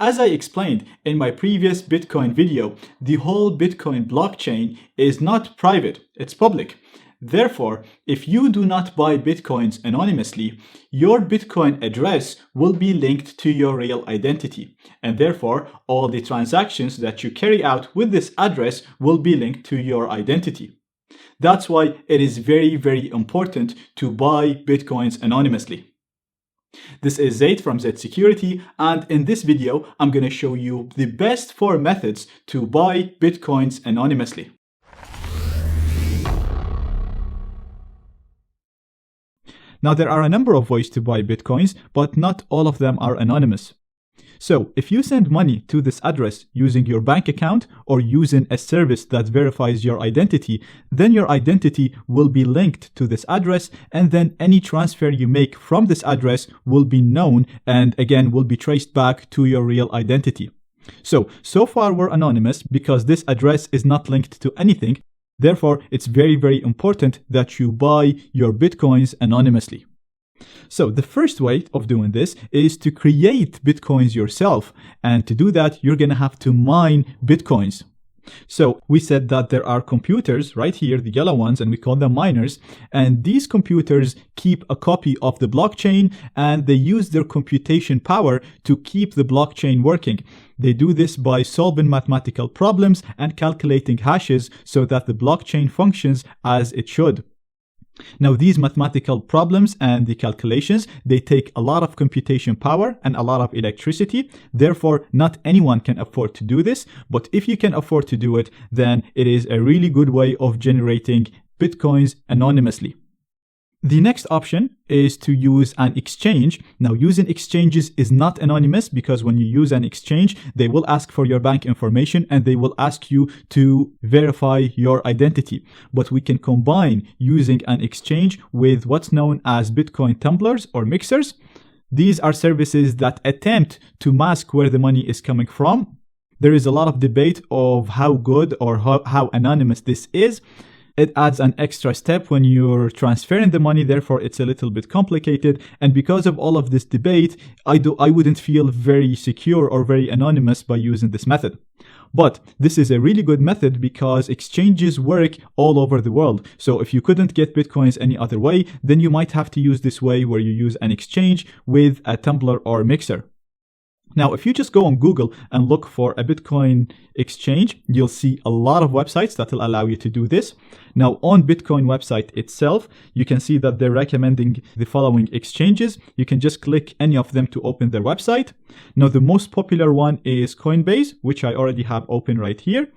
As I explained in my previous Bitcoin video, the whole Bitcoin blockchain is not private, it's public. Therefore, if you do not buy Bitcoins anonymously, your Bitcoin address will be linked to your real identity. And therefore, all the transactions that you carry out with this address will be linked to your identity. That's why it is very, very important to buy Bitcoins anonymously. This is Zaid from zSecurity, and in this video, I'm going to show you the best 4 methods to buy Bitcoins anonymously. Now, there are a number of ways to buy Bitcoins, but not all of them are anonymous. So, if you send money to this address using your bank account or using a service that verifies your identity, then your identity will be linked to this address, and then any transfer you make from this address will be known and again will be traced back to your real identity. So far we're anonymous because this address is not linked to anything. Therefore, it's very, very important that you buy your Bitcoins anonymously. So the first way of doing this is to create Bitcoins yourself. And to do that, you're going to have to mine Bitcoins. So we said that there are computers right here, the yellow ones, and we call them miners. And these computers keep a copy of the blockchain, and they use their computation power to keep the blockchain working. They do this by solving mathematical problems and calculating hashes so that the blockchain functions as it should. Now, these mathematical problems and the calculations, they take a lot of computation power and a lot of electricity. Therefore, not anyone can afford to do this. But if you can afford to do it, then it is a really good way of generating Bitcoins anonymously. The next option is to use an exchange. Now, using exchanges is not anonymous because when you use an exchange, they will ask for your bank information and they will ask you to verify your identity. But we can combine using an exchange with what's known as Bitcoin tumblers or mixers. These are services that attempt to mask where the money is coming from. There is a lot of debate of how good or how anonymous this is. It adds an extra step when you're transferring the money, therefore it's a little bit complicated. And because of all of this debate, I wouldn't feel very secure or very anonymous by using this method. But this is a really good method because exchanges work all over the world. So if you couldn't get Bitcoins any other way, then you might have to use this way where you use an exchange with a tumbler or mixer. Now, if you just go on Google and look for a Bitcoin exchange, you'll see a lot of websites that will allow you to do this. Now, on Bitcoin website itself, you can see that they're recommending the following exchanges. You can just click any of them to open their website. Now, the most popular one is Coinbase, which I already have open right here.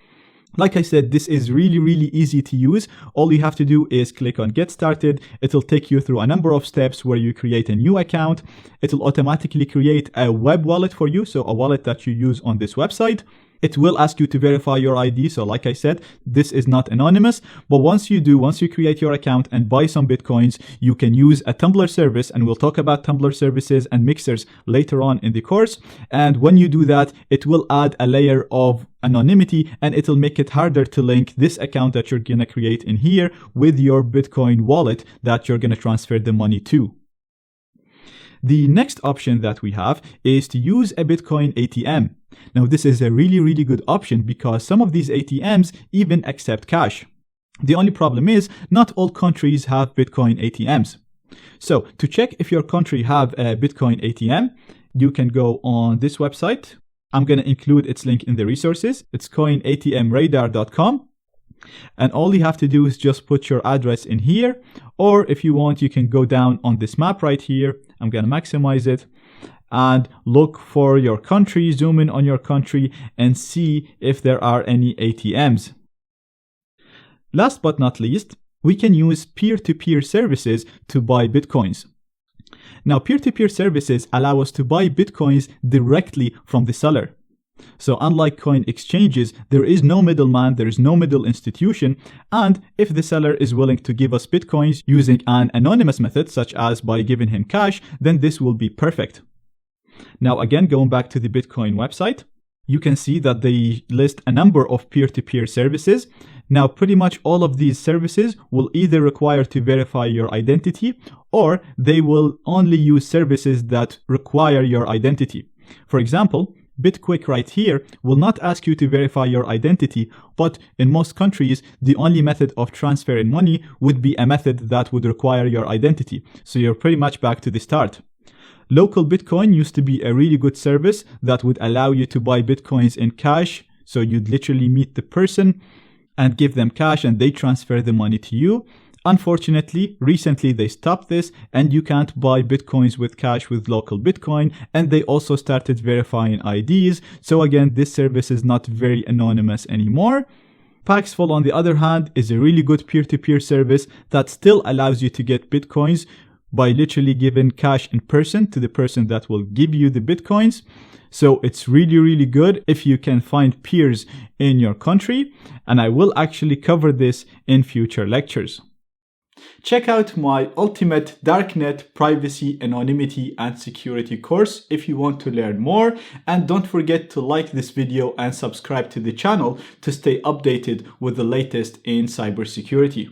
Like I said, this is really, really easy to use. All you have to do is click on Get Started. It'll take you through a number of steps where you create a new account. It'll automatically create a web wallet for you, so a wallet that you use on this website. It will ask you to verify your ID. So like I said, this is not anonymous. But once you create your account and buy some Bitcoins, you can use a tumbler service. And we'll talk about tumbler services and mixers later on in the course. And when you do that, it will add a layer of anonymity and it'll make it harder to link this account that you're going to create in here with your Bitcoin wallet that you're going to transfer the money to. The next option that we have is to use a Bitcoin ATM. Now, this is a really, really good option because some of these ATMs even accept cash. The only problem is not all countries have Bitcoin ATMs. So to check if your country have a Bitcoin ATM, you can go on this website. I'm going to include its link in the resources. It's coinatmradar.com. And all you have to do is just put your address in here. Or if you want, you can go down on this map right here. I'm going to maximize it and look for your country, zoom in on your country and see if there are any ATMs. Last but not least, we can use peer-to-peer services to buy Bitcoins. Now, peer-to-peer services allow us to buy Bitcoins directly from the seller. So unlike coin exchanges, there is no middleman, there is no middle institution, and if the seller is willing to give us Bitcoins using an anonymous method, such as by giving him cash, then this will be perfect. Now again, going back to the Bitcoin website, you can see that they list a number of peer-to-peer services. Now, pretty much all of these services will either require to verify your identity, or they will only use services that require your identity. For example, BitQuick right here will not ask you to verify your identity, but in most countries, the only method of transferring money would be a method that would require your identity. So you're pretty much back to the start. Local Bitcoin used to be a really good service that would allow you to buy Bitcoins in cash. So you'd literally meet the person and give them cash and they transfer the money to you. Unfortunately, recently they stopped this and you can't buy Bitcoins with cash with local Bitcoin, and they also started verifying IDs. So again, this service is not very anonymous anymore. Paxful, on the other hand, is a really good peer-to-peer service that still allows you to get Bitcoins by literally giving cash in person to the person that will give you the Bitcoins. So it's really, really good if you can find peers in your country. And I will actually cover this in future lectures. Check out my ultimate darknet privacy, anonymity, and security course if you want to learn more. And don't forget to like this video and subscribe to the channel to stay updated with the latest in cybersecurity.